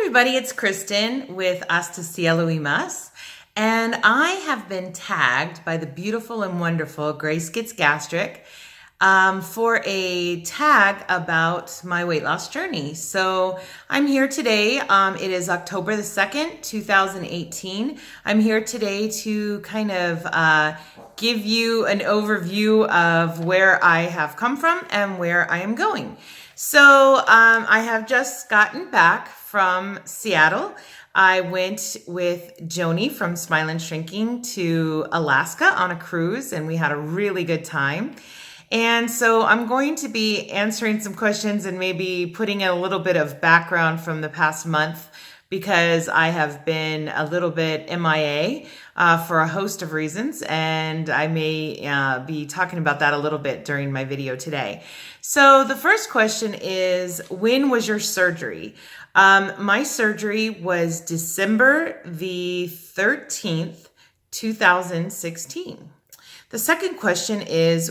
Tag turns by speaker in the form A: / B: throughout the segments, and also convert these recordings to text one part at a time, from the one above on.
A: everybody, it's Kristen with Hasta Cielo y Más, and I have been tagged by the beautiful and wonderful Grace Gets Gastric for a tag about my weight loss journey. So I'm here today. It is October the 2nd, 2018. I'm here today to kind of give you an overview of where I have come from and where I am going. So I have just gotten back from Seattle. I went with Joni from Smile & Shrinking to Alaska on a cruise, and we had a really good time. And so I'm going to be answering some questions and maybe putting in a little bit of background from the past month, because I have been a little bit MIA for a host of reasons, and I may be talking about that a little bit during my video today. So the first question is, when was your surgery? My surgery was December the 13th, 2016. The second question is,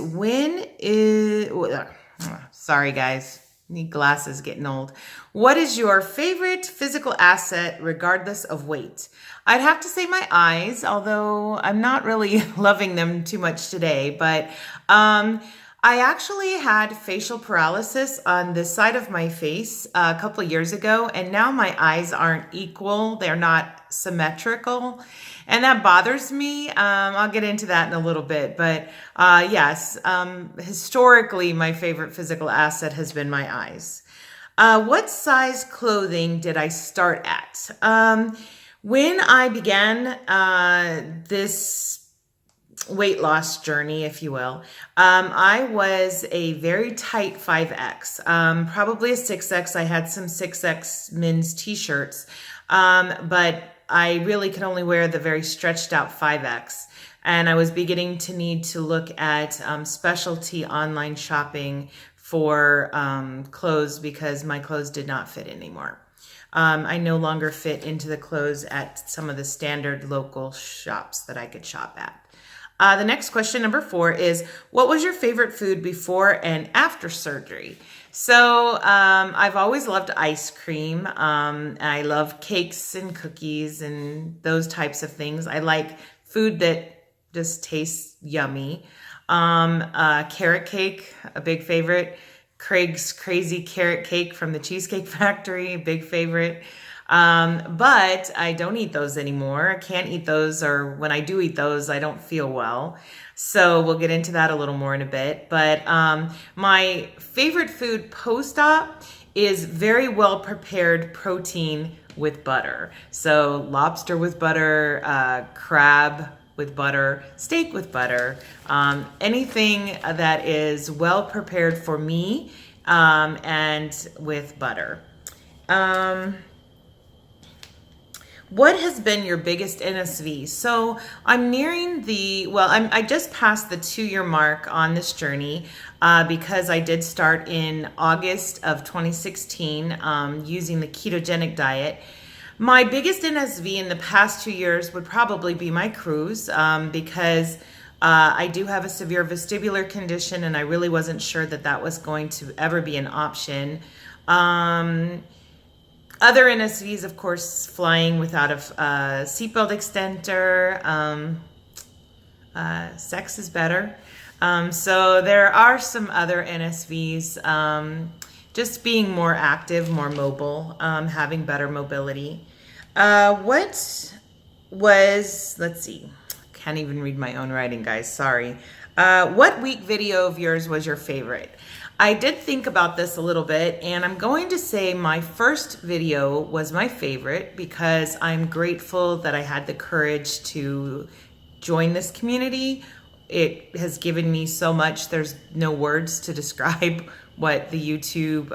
A: sorry guys, need glasses, getting old. What is your favorite physical asset regardless of weight? I'd have to say my eyes, although I'm not really loving them too much today, but I actually had facial paralysis on this side of my face a couple of years ago, and now my eyes aren't equal. They're not symmetrical, and that bothers me. I'll get into that in a little bit, but yes, historically, my favorite physical asset has been my eyes. What size clothing did I start at? When I began this weight loss journey, if you will, I was a very tight 5X, probably a 6X. I had some 6X men's t-shirts, but I really could only wear the very stretched out 5X. And I was beginning to need to look at specialty online shopping for clothes, because my clothes did not fit anymore. I no longer fit into the clothes at some of the standard local shops that I could shop at. The next question, number 4, is, what was your favorite food before and after surgery? So I've always loved ice cream. I love cakes and cookies and those types of things. I like food that just tastes yummy. Carrot cake, a big favorite. Craig's Crazy Carrot Cake from the Cheesecake Factory, big favorite. But I don't eat those anymore. I can't eat those, or when I do eat those, I don't feel well. So we'll get into that a little more in a bit. But my favorite food post-op is very well prepared protein with butter. So lobster with butter, crab with butter, steak with butter, anything that is well prepared for me and with butter. What has been your biggest NSV? So I'm nearing I just passed the 2-year mark on this journey because I did start in August of 2016 using the ketogenic diet. My biggest NSV in the past 2 years would probably be my cruise because I do have a severe vestibular condition, and I really wasn't sure that that was going to ever be an option. Other NSVs, of course, flying without a seatbelt extender. Sex is better. So there are some other NSVs. Just being more active, more mobile, having better mobility. Let's see. Can't even read my own writing, guys. Sorry. What week video of yours was your favorite? I did think about this a little bit, and I'm going to say my first video was my favorite because I'm grateful that I had the courage to join this community. It has given me so much. There's no words to describe what the YouTube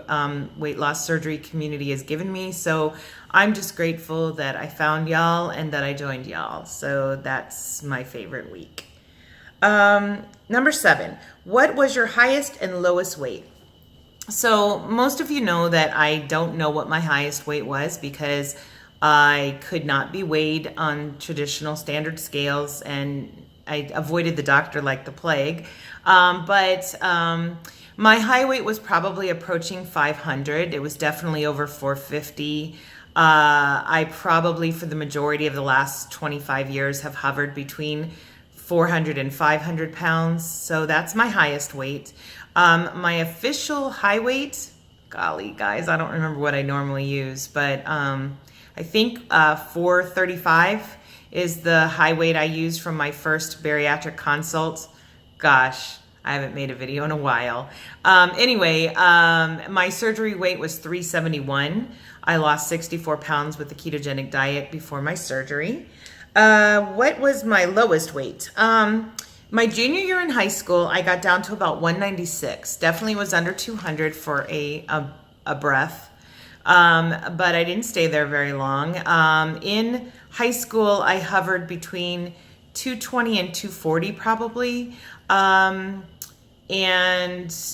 A: weight loss surgery community has given me. So I'm just grateful that I found y'all and that I joined y'all. So that's my favorite week. Number 7, what was your highest and lowest weight? So most of you know that I don't know what my highest weight was because I could not be weighed on traditional standard scales, and I avoided the doctor like the plague. But my high weight was probably approaching 500. It was definitely over 450. I probably, for the majority of the last 25 years, have hovered between 400 and 500 pounds. So that's my highest weight. My official high weight, golly, guys, I don't remember what I normally use, but I think 435 is the high weight I used from my first bariatric consult. Gosh, I haven't made a video in a while. Anyway, my surgery weight was 371. I lost 64 pounds with the ketogenic diet before my surgery. What was my lowest weight? My junior year in high school, I got down to about 196. Definitely was under 200 for a breath. But I didn't stay there very long. In high school, I hovered between 220 and 240 probably. And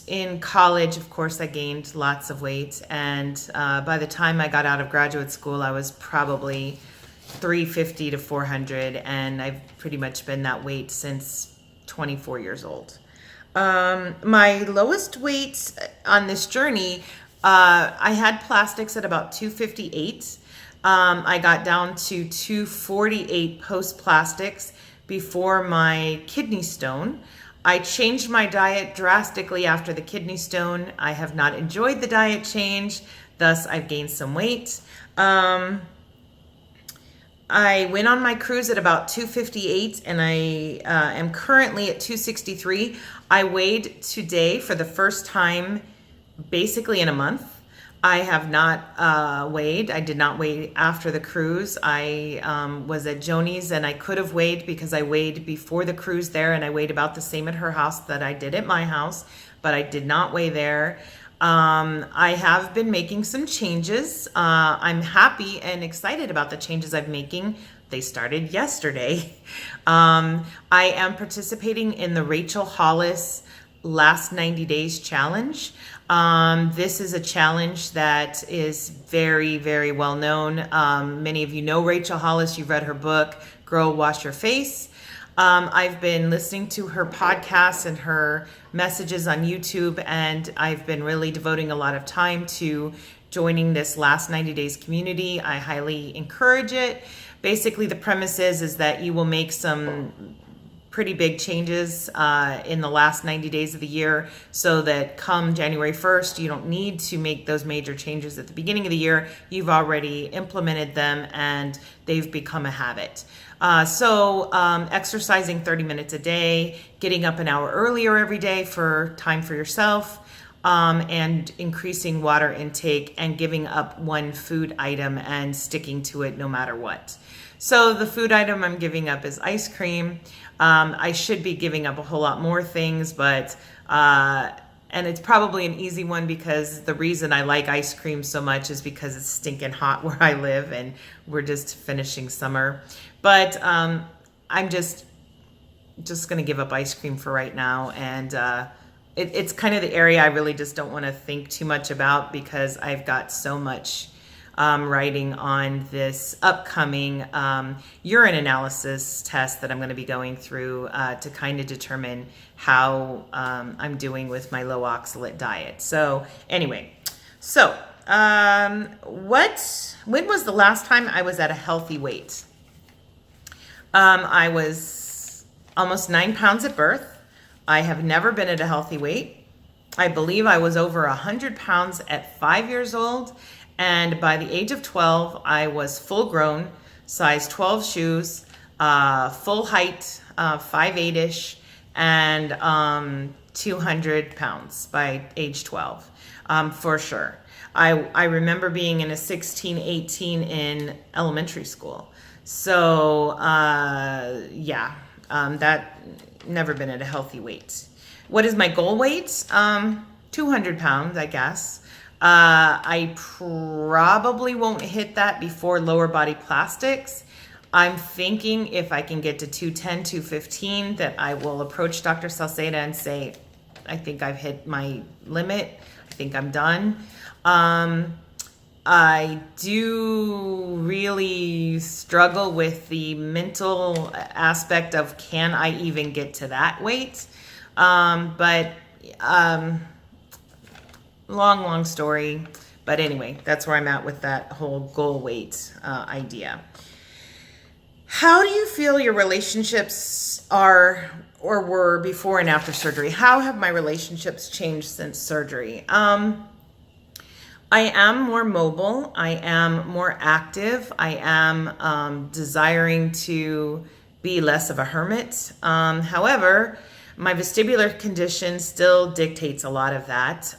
A: in college, of course, I gained lots of weight. And by the time I got out of graduate school, I was probably 350 to 400. And I've pretty much been that weight since 24 years old. My lowest weight on this journey, I had plastics at about 258. I got down to 248 post-plastics before my kidney stone. I changed my diet drastically after the kidney stone. I have not enjoyed the diet change, thus I've gained some weight. I went on my cruise at about 258 and I am currently at 263. I weighed today for the first time basically in a month. I have not weighed. I did not weigh after the cruise. I was at Joni's and I could have weighed because I weighed before the cruise there and I weighed about the same at her house that I did at my house, but I did not weigh there. I have been making some changes. I'm happy and excited about the changes I'm making. They started yesterday. I am participating in the Rachel Hollis Last 90 Days Challenge. This is a challenge that is very, very well known. Many of you know Rachel Hollis. You've read her book, Girl, Wash Your Face. I've been listening to her podcasts and her messages on YouTube, and I've been really devoting a lot of time to joining this Last 90 Days community. I highly encourage it. Basically, the premise is that you will make some pretty big changes in the last 90 days of the year so that come January 1st, you don't need to make those major changes at the beginning of the year. You've already implemented them and they've become a habit. So exercising 30 minutes a day, getting up an hour earlier every day for time for yourself, and increasing water intake and giving up one food item and sticking to it no matter what. So the food item I'm giving up is ice cream. I should be giving up a whole lot more things, but and it's probably an easy one because the reason I like ice cream so much is because it's stinking hot where I live and we're just finishing summer. But I'm just going to give up ice cream for right now. And it's kind of the area I really just don't want to think too much about because I've got so much writing on this upcoming urine analysis test that I'm going to be going through to kind of determine how I'm doing with my low oxalate diet. So anyway, when was the last time I was at a healthy weight? I was almost 9 pounds at birth. I have never been at a healthy weight. I believe I was over 100 pounds at 5 years old. And by the age of 12, I was full grown, size 12 shoes, full height, 5'8"-ish, and 200 pounds by age 12, for sure. I remember being in a 16, 18 in elementary school. So, that never been at a healthy weight. What is my goal weight? 200 pounds, I guess. I probably won't hit that before lower body plastics. I'm thinking if I can get to 210, 215, that I will approach Dr. Salceda and say, I think I've hit my limit. I think I'm done. I do really struggle with the mental aspect of can I even get to that weight? Long story, But anyway, that's where I'm at with that whole goal weight idea. How do you feel your relationships are or were before and after surgery? How have my relationships changed since surgery? I am more mobile. I am more active. I am desiring to be less of a hermit. However, my vestibular condition still dictates a lot of that.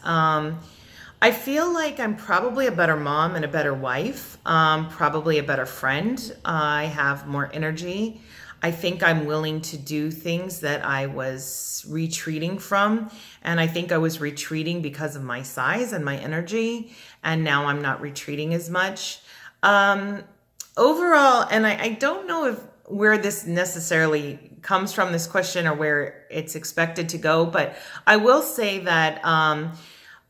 A: I feel like I'm probably a better mom and a better wife, probably a better friend. I have more energy. I think I'm willing to do things that I was retreating from. And I think I was retreating because of my size and my energy. And now I'm not retreating as much. Overall, and I don't know if where this necessarily comes from, this question, or where it's expected to go, but I will say that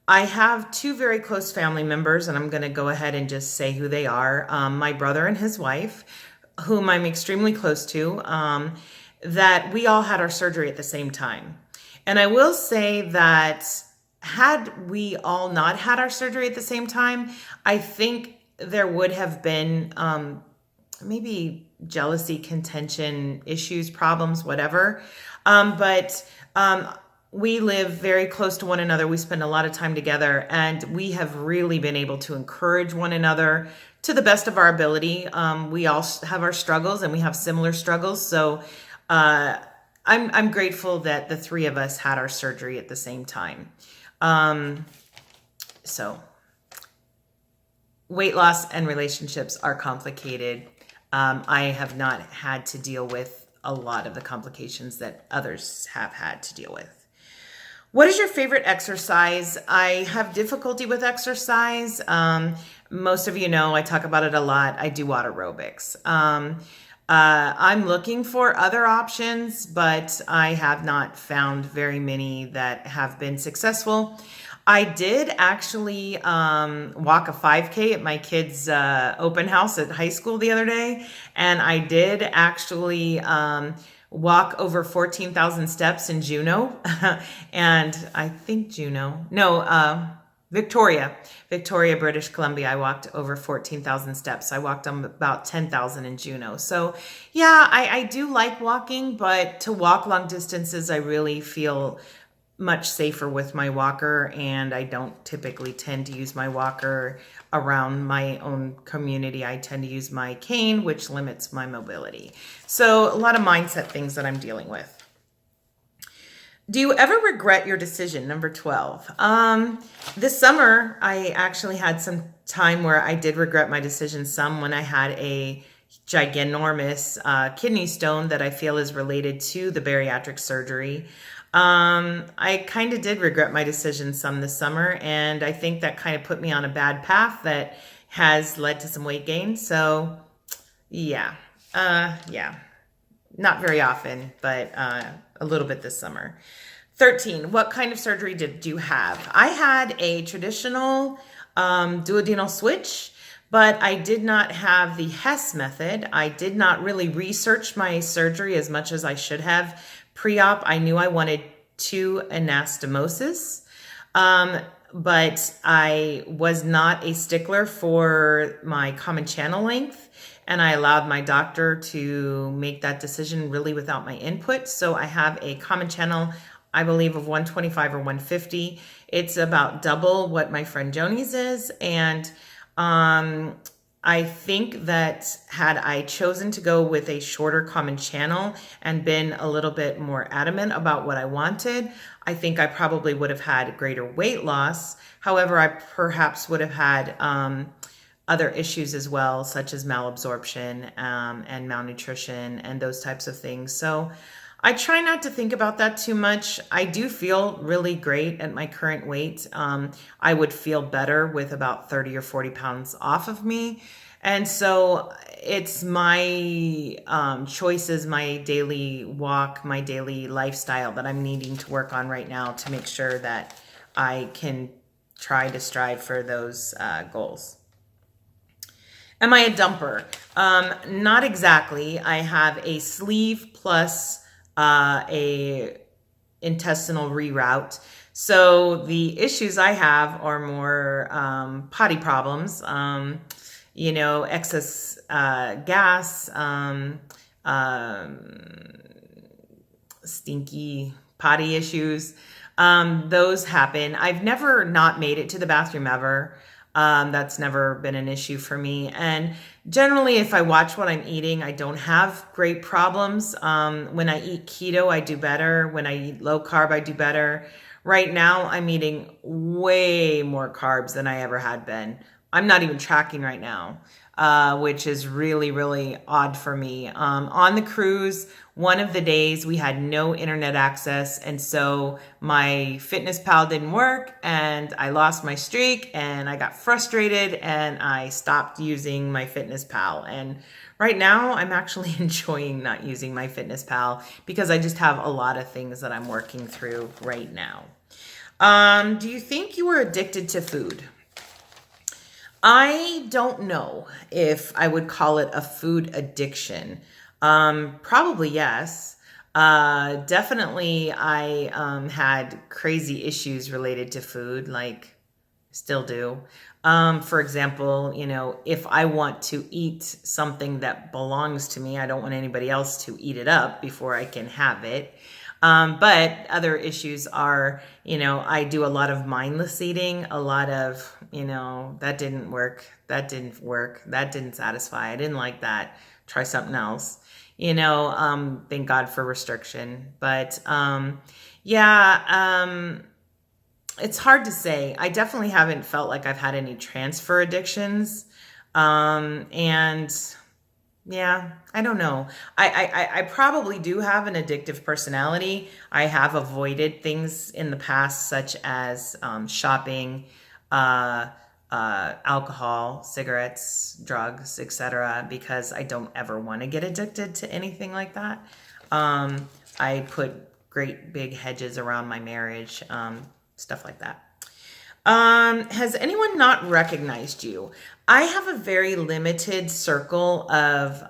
A: I have two very close family members, and I'm going to go ahead and just say who they are. My brother and his wife, whom I'm extremely close to, that we all had our surgery at the same time. And I will say that had we all not had our surgery at the same time, I think there would have been maybe jealousy, contention, issues, problems, whatever. But we live very close to one another. We spend a lot of time together, and we have really been able to encourage one another to the best of our ability. We all have our struggles, and we have similar struggles. So I'm grateful that the three of us had our surgery at the same time. So weight loss and relationships are complicated. I have not had to deal with a lot of the complications that others have had to deal with. What is your favorite exercise? I have difficulty with exercise. Most of you know I talk about it a lot. I do water aerobics. I'm looking for other options, but I have not found very many that have been successful. I did actually walk a 5K at my kids' open house at high school the other day, and I did actually walk over 14,000 steps in Juneau, and I think Victoria, British Columbia. I walked over 14,000 steps. I walked about 10,000 in Juneau. So yeah, I do like walking, but to walk long distances, I really feel much safer with my walker, and I don't typically tend to use my walker around my own community. I tend to use my cane, which limits my mobility. So a lot of mindset things that I'm dealing with. Do you ever regret your decision? Number 12. This summer, I actually had some time where I did regret my decision some, when I had a ginormous kidney stone that I feel is related to the bariatric surgery. I kind of did regret my decision some this summer, and I think that kind of put me on a bad path that has led to some weight gain. So yeah, not very often, but a little bit this summer. 13, what kind of surgery did you have? I had a traditional duodenal switch, but I did not have the Hess method. I did not really research my surgery as much as I should have. Pre-op, I knew I wanted 2 anastomosis, but I was not a stickler for my common channel length, and I allowed my doctor to make that decision really without my input. So I have a common channel, I believe, of 125 or 150. It's about double what my friend Joni's is, and I think that had I chosen to go with a shorter common channel and been a little bit more adamant about what I wanted, I think I probably would have had greater weight loss. However, I perhaps would have had other issues as well, such as malabsorption and malnutrition and those types of things. So I try not to think about that too much. I do feel really great at my current weight. I would feel better with about 30 or 40 pounds off of me. And so it's my choices, my daily walk, my daily lifestyle that I'm needing to work on right now to make sure that I can try to strive for those goals. Am I a dumper? Not exactly. I have a sleeve plus a intestinal reroute. So the issues I have are more potty problems, excess gas, stinky potty issues. Those happen. I've never not made it to the bathroom ever. That's never been an issue for me. And generally, if I watch what I'm eating, I don't have great problems. When I eat keto, I do better. When I eat low carb, I do better. Right now, I'm eating way more carbs than I ever had been. I'm not even tracking right now, which is really, really odd for me. On the cruise, one of the days we had no internet access, and so my FitnessPal didn't work, and I lost my streak, and I got frustrated, and I stopped using my FitnessPal. And right now, I'm actually enjoying not using my FitnessPal because I just have a lot of things that I'm working through right now. Do you think you were addicted to food? I don't know if I would call it a food addiction. Probably yes. Definitely I had crazy issues related to food, like still do. For example, if I want to eat something that belongs to me, I don't want anybody else to eat it up before I can have it. But other issues are, I do a lot of mindless eating, a lot of, that didn't work, that didn't work, that didn't satisfy, I didn't like that, try something else, thank God for restriction. But it's hard to say. I definitely haven't felt like I've had any transfer addictions. And yeah, I don't know. I probably do have an addictive personality. I have avoided things in the past, such as shopping, alcohol, cigarettes, drugs, etc., because I don't ever want to get addicted to anything like that. I put great big hedges around my marriage, stuff like that. Has anyone not recognized you? I have a very limited circle of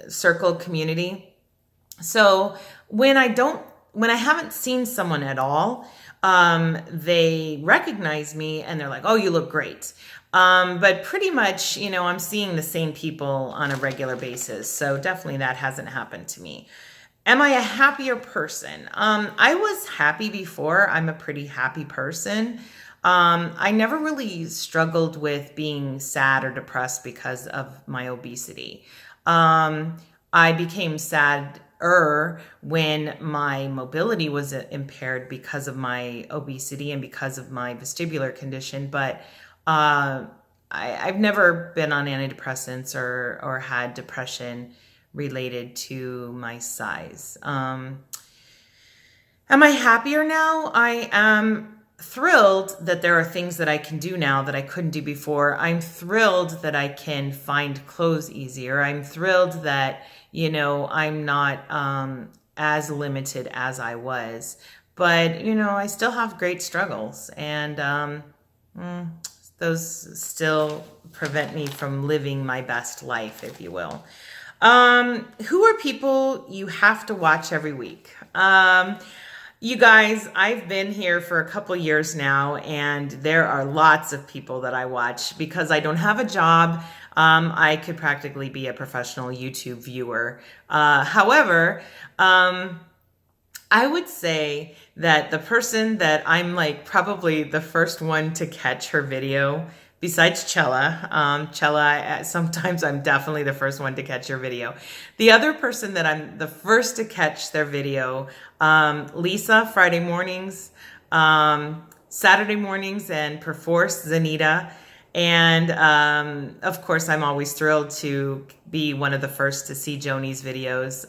A: circle community. So when I haven't seen someone at all, they recognize me and they're like, "Oh, you look great." But pretty much, I'm seeing the same people on a regular basis. So definitely that hasn't happened to me. Am I a happier person? I was happy before. I'm a pretty happy person. I never really struggled with being sad or depressed because of my obesity. I became sadder when my mobility was impaired because of my obesity and because of my vestibular condition. But I've never been on antidepressants or had depression related to my size. Am I happier now? I am thrilled that there are things that I can do now that I couldn't do before. I'm thrilled that I can find clothes easier. I'm thrilled that, I'm not as limited as I was. But, I still have great struggles, and those still prevent me from living my best life, if you will. Who are people you have to watch every week? You guys, I've been here for a couple years now, and there are lots of people that I watch because I don't have a job. I could practically be a professional YouTube viewer. However, I would say that the person that I'm like probably the first one to catch her video, besides Chella, sometimes I'm definitely the first one to catch your video. The other person that I'm the first to catch their video, Lisa, Friday mornings, Saturday mornings, and Perforce, Zanita. And of course, I'm always thrilled to be one of the first to see Joni's videos,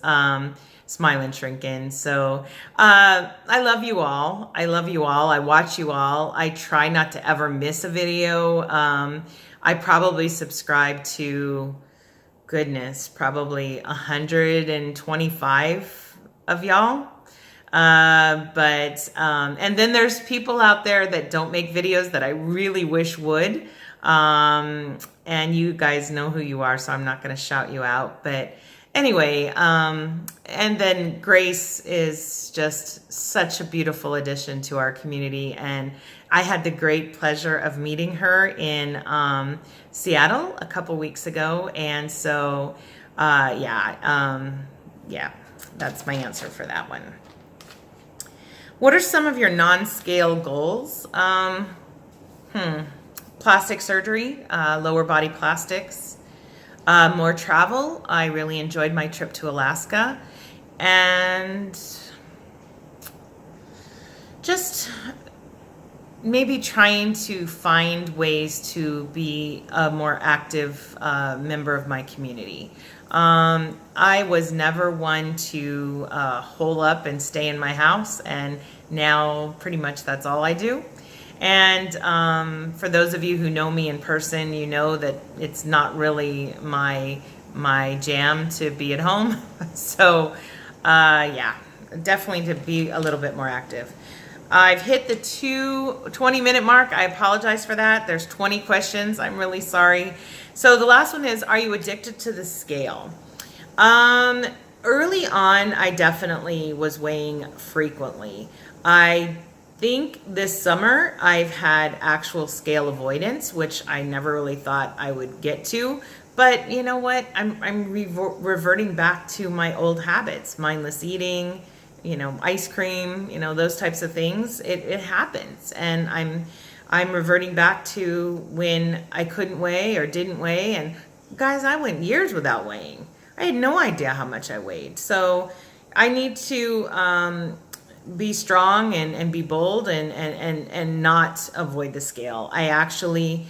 A: Smile Shrinkin'. So I love you all. I love you all. I watch you all. I try not to ever miss a video. I probably subscribe to, probably 125 of y'all. And then there's people out there that don't make videos that I really wish would. And you guys know who you are, so I'm not going to shout you out. But Anyway, and then Grace is just such a beautiful addition to our community. And I had the great pleasure of meeting her in Seattle a couple weeks ago. And so, yeah, that's my answer for that one. What are some of your non-scale goals? Plastic surgery, lower body plastics. More travel. I really enjoyed my trip to Alaska. And just maybe trying to find ways to be a more active member of my community. I was never one to hole up and stay in my house, and now pretty much that's all I do. And for those of you who know me in person, you know that it's not really my jam to be at home. So yeah, definitely to be a little bit more active. I've hit the 20-minute mark. I apologize for that. There's 20 questions. I'm really sorry. So the last one is, are you addicted to the scale? Early on, I definitely was weighing frequently. I think this summer I've had actual scale avoidance, which I never really thought I would get to. But you know what? I'm reverting back to my old habits, mindless eating, ice cream, those types of things. It happens, and I'm reverting back to when I couldn't weigh or didn't weigh. And guys, I went years without weighing. I had no idea how much I weighed. So I need to be strong and be bold and not avoid the scale. I actually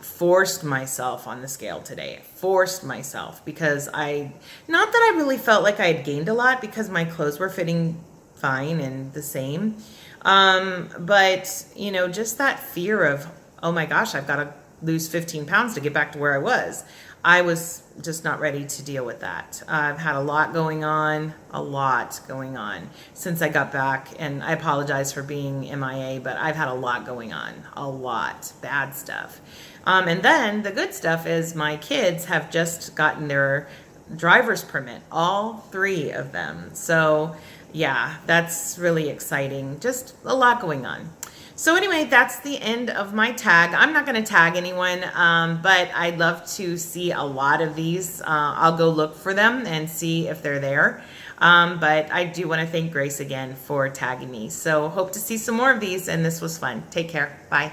A: forced myself on the scale today. Forced myself because not that I really felt like I had gained a lot, because my clothes were fitting fine and the same. But just that fear of, oh my gosh, I've got to lose 15 pounds to get back to where I was. I was just not ready to deal with that. I've had a lot going on since I got back, and I apologize for being MIA, but I've had a lot going on, a lot, bad stuff. And then the good stuff is my kids have just gotten their driver's permit, all 3 of them. So yeah, that's really exciting. Just a lot going on. So anyway, that's the end of my tag. I'm not going to tag anyone, but I'd love to see a lot of these. I'll go look for them and see if they're there. But I do want to thank Grace again for tagging me. So hope to see some more of these, and this was fun. Take care. Bye.